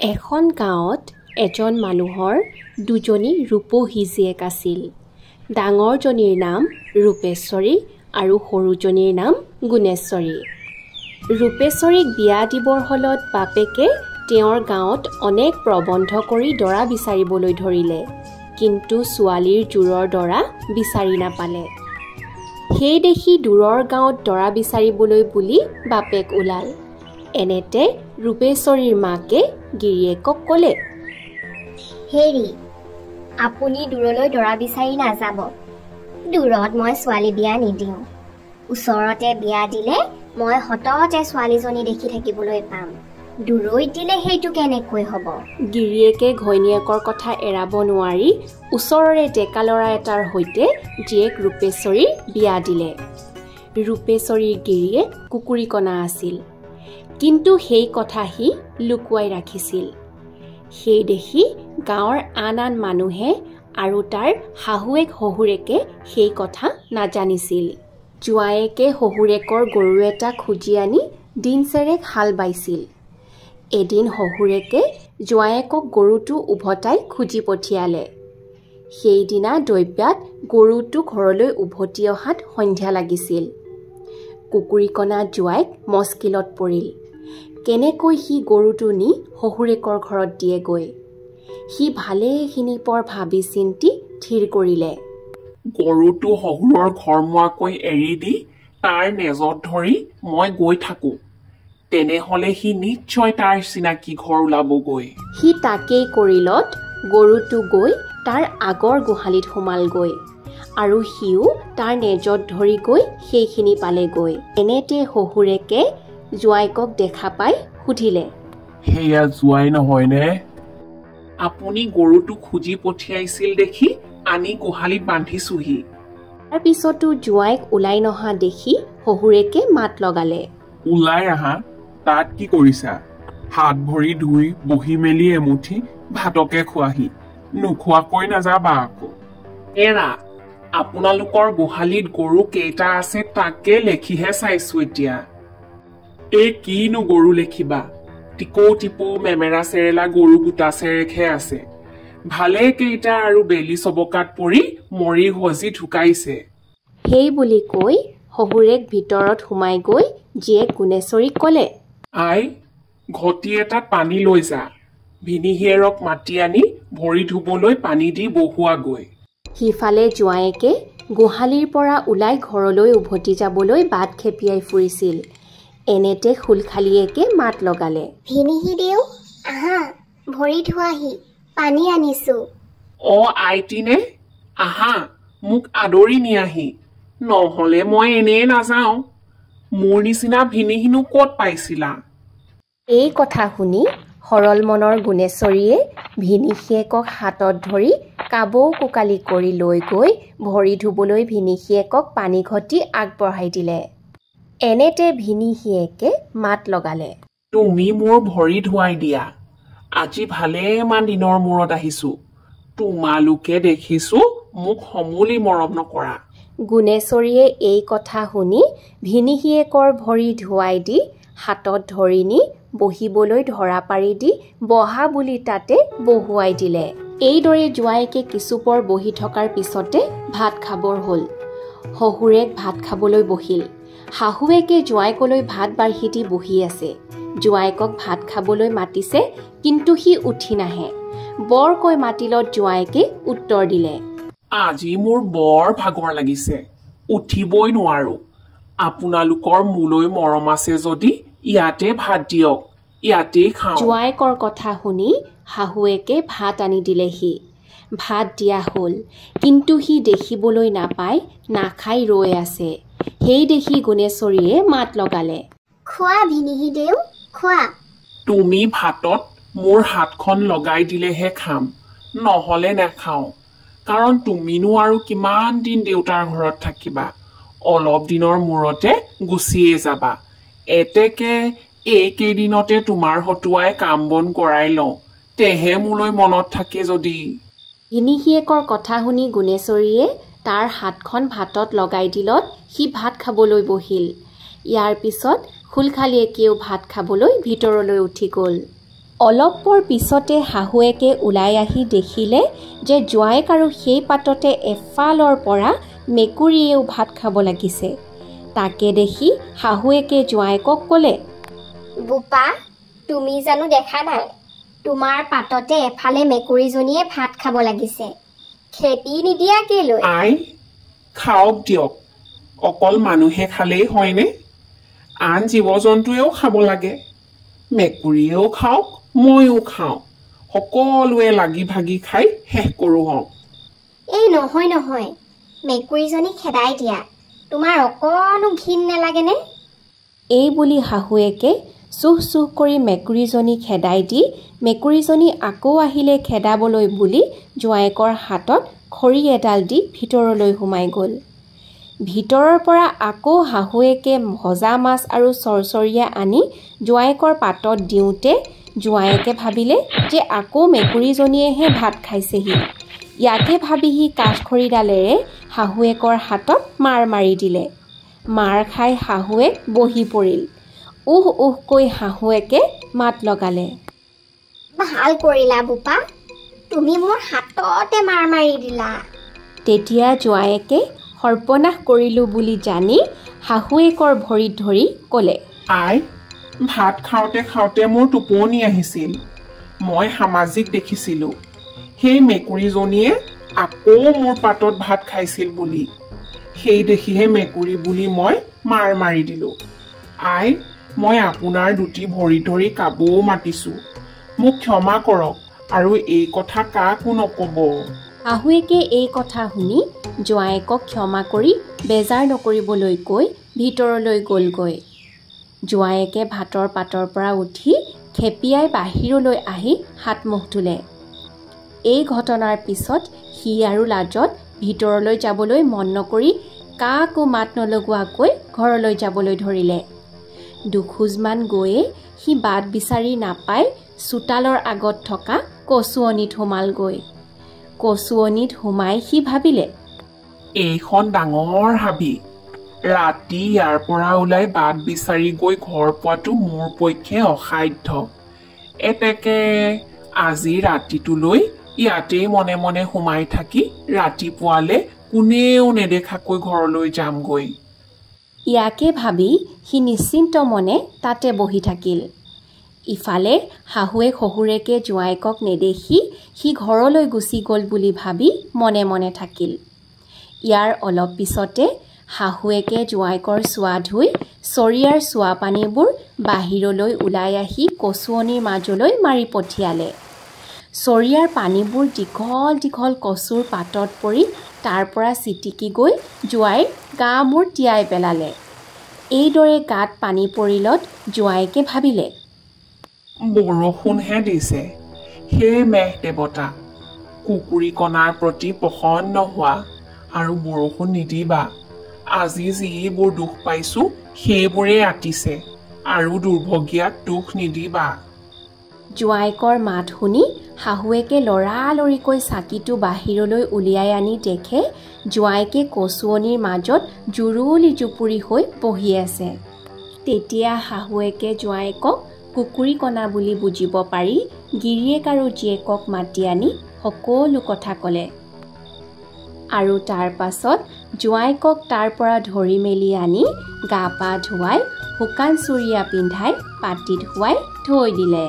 এখন গাঁৱত এজন মানুহৰ দুজনী ৰূপহী জীয়েক আছিল। ডাঙৰজনীৰ নাম ৰূপেশ্বৰী আৰু সৰুজনীৰ নাম গুণেশ্বৰী। ৰূপেশ্বৰীক বিয়া দিবৰ হলত বাপেকে তেওঁৰ গাঁৱত অনেক প্ৰবন্ধ কৰি দৰা বিচাৰিবলৈ ধৰিলে, কিন্তু ছোৱালীৰ জোৰৰ দৰা বিচাৰি নাপালে। সেই দেখি দূৰৰ গাঁৱত দৰা বিচাৰিবলৈ বুলি বাপেক ওলাল। এনেতে ৰূপেশ্বৰীৰ মাকে গিৰিয়েকক ক'লে, হেৰি, আপুনি দূৰলৈ দৰা বিচাৰি নাযাব। দূৰত মই ছোৱালী বিয়া নিদিওঁ। ওচৰতে বিয়া দিলে মই সততে ছোৱালীজনী দেখি থাকিবলৈ পাম। দূৰৈত দিলে সেইটো কেনেকৈ হ'ব? গিৰিয়েকে ঘৈণীয়েকৰ কথা এৰাব নোৱাৰি ওচৰৰে ডেকা ল'ৰা এটাৰ সৈতে জীয়েক ৰূপেশ্বৰীৰ বিয়া দিলে। ৰূপেশ্বৰীৰ গিৰিয়েক কুকুৰীকণা আছিল, কিন্তু সেই কথা সি লুকুৱাই ৰাখিছিল। সেই দেখি গাঁৱৰ আন আন মানুহে আৰু তাৰ শাহুৱেক শহুৰেকে সেই কথা নাজানিছিল। জোঁৱায়েকে শহুৰেকৰ গৰু এটা খুজি আনি দিনচেৰেক হাল বাইছিল। এদিন শহুৰেকে জোঁৱায়েকক গৰুটো উভতাই খুজি পঠিয়ালে। সেইদিনা দৈব্যাত গৰুটো ঘৰলৈ উভতি অহাত সন্ধ্যা লাগিছিল। কুকুৰীকণা জোঁৱাইক মস্কিলত পৰিল। কেনেকৈ সি গৰুটো নি শহুৰেকৰ ঘৰত দিয়েগৈ। সি ভালেখিনি পৰ ভাবি চিন্তি থিৰ কৰিলে, গৰুটো শহুৰৰ ঘৰমুৱাকৈ এৰি দি তাৰ নেজত ধৰি মই গৈ থাকোঁ। তেনেহ'লে সি নিশ্চয় তাৰ চিনাকি ঘৰ ওলাবগৈ। সি তাকেই কৰিলত গৰুটো গৈ তাৰ আগৰ গোহালিত সোমালগৈ আৰু সিও তাৰ নেজত ধৰি গৈ সেইখিনি পালেগৈ। এনেতে শহুৰেকে জোঁৱাইকক দেখা পাই সুধিলে, সেয়া জোঁৱাই নহয়নে? আপুনি গৰুটো খুজি পঠিয়াইছিল দেখি আনি গোহালিত বান্ধিছোহি। তাৰ পিছতো জোঁৱাইক ওলাই নহা দেখি শহুৰেকে মাত লগালে, ওলাই আহা, তাত কি কৰিছা? হাত ভৰি ধুই বহি মেলি এমুঠি ভাতকে খোৱাহি, নোখোৱাকৈ নাযাবা আকৌ। এৰা, আপোনালোকৰ গোহালিত গৰু কেইটা আছে তাকে লেখিহে চাইছো এতিয়া। এই কিনো গৰু লেখিবা, টিকৌ টিপৌ মেমেৰা চেৰেলা গৰু গোটা চেৰেকহে আছে। ভালে কেইটা আৰু বেলি চবকাত পৰি মৰি সজি ঢুকাইছে। সেই বুলি কৈ শহুৰেক ভিতৰত সোমাই গৈ জীয়েক গুণেশ্বৰীক ক'লে, আই, ঘটি এটাত পানী লৈ যা। ভিনীহিয়েৰক মাতি আনি ভৰি ধুবলৈ পানী দি বহুৱাগৈ। সিফালে জোঁৱায়েকে গোহালিৰ পৰা ওলাই ঘৰলৈ উভতি যাবলৈ বাট খেপিয়াই ফুৰিছিল। এনেতে খুলখালীয়েকে মাত লগালে, ভিনিহি দেউ, আহা, ভৰি ধোৱাহি, পানী আনিছো। আইটিনে, আহা, মোক আদৰি নিয়াহি, নহ'লে মই এনেই নাযাওঁ। মোৰ নিচিনা ভিনিহিনো ক'ত পাইছিলা? এই কথা শুনি সৰল মনৰ গুণেশ্বৰীয়ে ভিনীহিয়েকক হাতত ধৰি কাবৌ কোকালি কৰি লৈ গৈ ভৰি ধুবলৈ ভিনীহিয়েকক পানী ঘটি আগবঢ়াই দিলে। এনেতে ভিনীহিয়েকে মাত লগালে, তুমি মোৰ ভৰি ধুৱাই দিয়া। আজি ভালেমান দিনৰ মূৰত আহিছো। তোমালোকে দেখিছো মোক সমূলি মৰম নকৰা। গুণেশ্বৰীয়ে এই কথা শুনি ভিনীহিয়েকৰ ভৰি ধুৱাই দি হাতত ধৰি নি বহিবলৈ ধৰা পাৰি দি বহা বুলি তাতে বহুৱাই দিলে। এইদৰে জোঁৱায়েকে কিছুপৰ বহি থকাৰ পিছতে ভাত খাবৰ হ'ল। শহুৰেক ভাত খাবলৈ বহিল। শাহুৱেকে জোঁৱাইকলৈ ভাত বাঢ়ি দি বহি আছে। জোঁৱাইকক ভাত খাবলৈ মাতিছে, কিন্তু সি উঠি নাহে। বৰকৈ মাতিলত জোঁৱাইকে উত্তৰ দিলে, আজি মোৰ বৰ ভাগৰ লাগিছে, উঠিবই নোৱাৰো। আপোনালোকৰ মোলৈ মৰম আছে যদি ইয়াতে ভাত দিয়ক, ইয়াতেই খাওঁ। জোঁৱাইকৰ কথা শুনি শাহুৱেকে ভাত আনি দিলেহি। ভাত দিয়া হ'ল, কিন্তু সি দেখিবলৈ নাপাই নাখাই ৰৈ আছে। সেই দেখি গুণেশ্বৰীয়ে মাত লগালে, খোৱা ভিনিহি দেউ, খোৱা। তুমি ভাতত মোৰ হাতখন লগাই দিলেহে খাম, নহ'লে নাখাওঁ। কাৰণ তুমিনো আৰু কিমান দিন দেউতাৰ ঘৰত থাকিবা? অলপ দিনৰ মূৰতে গুচিয়ে যাবা। এতেকে এইকেইদিনতে তোমাৰ হতুৱাই কাম বন কৰাই লওঁ, তেহে মোলৈ মনত থাকে যদি। ভিনীহিয়েকৰ কথা শুনি গুণেশ্বৰীয়ে তাৰ হাতখন ভাতত লগাই দিলত সি ভাত খাবলৈ বহিল। ইয়াৰ পিছত খুলখালীয়েকেও ভাত খাবলৈ ভিতৰলৈ উঠি গ'ল। অলপ পৰ পিছতে শাহুৱেকে ওলাই আহি দেখিলে যে জোঁৱায়েক আৰু সেই পাততে এফালৰ পৰা মেকুৰীয়েও ভাত খাব লাগিছে। তাকে দেখি শাহুৱেকে জোঁৱায়েকক ক'লে, বোপা, তুমি জানো দেখা নাই? তোমাৰ পাততে এফালে মেকুৰীজনীয়ে ভাত খাব লাগিছে। খেপি নিদিয়া কেলৈ? আই, খাওক দিয়ক। অকল মানুহে খালেই হয়নে? আন জীৱ জন্তুৱেও খাব লাগে। মেকুৰীয়েও খাওক, ময়ো খাওঁ। সকলোৱে লাগি ভাগি খাই শেষ কৰোঁ হওঁ। এই নহয় নহয়, মেকুৰীজনী খেদাই দিয়া। তোমাৰ অকণো ঘিণ নালাগেনে? এই বুলি শাহুৱেকে চুহ চুহ কৰি মেকুৰীজনী খেদাই দি মেকুৰীজনী আকৌ আহিলে খেদাবলৈ বুলি জোঁৱায়েকৰ হাতত খৰি এডাল দি ভিতৰলৈ সোমাই গ'ল। ভিতৰৰ পৰা আকৌ শাহুৱেকে ভজা মাছ আৰু চৰচৰীয়া আনি জোঁৱায়েকৰ পাতত দিওঁতে জোঁৱায়েকে ভাবিলে যে আকৌ মেকুৰীজনীয়েহে ভাত খাইছেহি। ইয়াকে ভাবি সি কাঠখৰিডালেৰে শাহুৱেকৰ হাতত মাৰ মাৰি দিলে। মাৰ খাই শাহুৱেক বহি পৰিল। উহকৈ শাহুৱেকে মাত লগালে, ভাল কৰিলা বোপা, তুমি মোৰ হাততে মাৰ মাৰি দিলা। তেতিয়া জোঁৱায়েকে সৰ্বনাশ কৰিলোঁ বুলি জানি শাহুৱেকৰ ভৰিত ধৰি ক'লে, আই, ভাত খাওঁতে খাওঁতে মোৰ টোপনি আহিছিল। মই সামাজিক দেখিছিলোঁ সেই মেকুৰীজনীয়ে আকৌ মোৰ পাতত ভাত খাইছিল বুলি। সেই দেখিহে মেকুৰী বুলি মই মাৰ মাৰি দিলোঁ। আই, মই আপোনাৰ দুটি ভৰি ধৰি কাবও মাতিছোঁ। মোক ক্ষমা কৰক আৰু এই কথা কাকো নক'ব। শাহুৱেকে এই কথা শুনি জোঁৱায়েকক ক্ষমা কৰি বেজাৰ নকৰিবলৈ কৈ ভিতৰলৈ গ'লগৈ। জোঁৱায়েকে ভাতৰ পাতৰ পৰা উঠি খেপিয়াই বাহিৰলৈ আহি হাত মুখ ধুলে। এই ঘটনাৰ পিছত সি আৰু লাজত ভিতৰলৈ যাবলৈ মন নকৰি কাকো মাত নলগোৱাকৈ ঘৰলৈ যাবলৈ ধৰিলে। দুখোজমান গৈয়ে সি বাট বিচাৰি নাপাই চোতালৰ আগত থকা কচুৱনিত সোমালগৈ। কচুৱনিত সোমাই সি ভাবিলে, এইখন ডাঙৰ হাবি। ৰাতি ইয়াৰ পৰা ওলাই বাট বিচাৰি গৈ ঘৰ পোৱাটো মোৰ পক্ষে অসাধ্য। এতেকে আজি ৰাতিটোলৈ ইয়াতেই মনে মনে সোমাই থাকি ৰাতিপুৱালে কোনেও নেদেখাকৈ ঘৰলৈ যামগৈ। ইয়াকে ভাবি সি নিশ্চিন্ত মনে তাতে বহি থাকিল। ইফালে শাহুৱে শহুৰেকে জোঁৱায়েকক নেদেখি সি ঘৰলৈ গুচি গ'ল বুলি ভাবি মনে মনে থাকিল। ইয়াৰ অলপ পিছতে শাহুৱেকে জোঁৱায়েকৰ চোৱা ধুই চৰিয়াৰ চোৱা পানীবোৰ বাহিৰলৈ ওলাই আহি কচুৱনিৰ মাজলৈ মাৰি পঠিয়ালে। চৰিয়াৰ পানীবোৰ দীঘল দীঘল কচুৰ পাতত পৰি তাৰ পৰা ছিটিকি গৈ জোঁৱাইৰ গা মূৰ তিয়াই পেলালে। এইদৰে গাত পানী পৰিলত জোঁৱায়েকে ভাবিলে, বৰষুণহে দিছে। হে মেঘ দেৱতা, কুকুৰী কণাৰ প্ৰতি প্ৰসন্ন হোৱা আৰু বৰষুণ নিদিবা। আজি যিবোৰ দুখ পাইছোঁ সেইবোৰেই আতিছে আৰু দুৰ্ভগীয়াক দুখ নিদিবা। জোঁৱায়েকৰ মাত শুনি শাহুৱেকে লৰালৰিকৈ চাকিটো বাহিৰলৈ উলিয়াই আনি দেখে জোঁৱায়েকে কচুৱনিৰ মাজত জুৰুলি জুপুৰি হৈ বহি আছে। তেতিয়া শাহুৱেকে জোঁৱায়েকক কুকুৰী কণা বুলি বুজিব পাৰি গিৰিয়েক আৰু জীয়েকক মাতি আনি সকলো কথা ক'লে। আৰু তাৰ পাছত জোঁৱায়েকক তাৰ পৰা ধৰি মেলি আনি গা পা ধুৱাই শুকান চুৰিয়া পিন্ধাই পাটিত শুৱাই থৈ দিলে।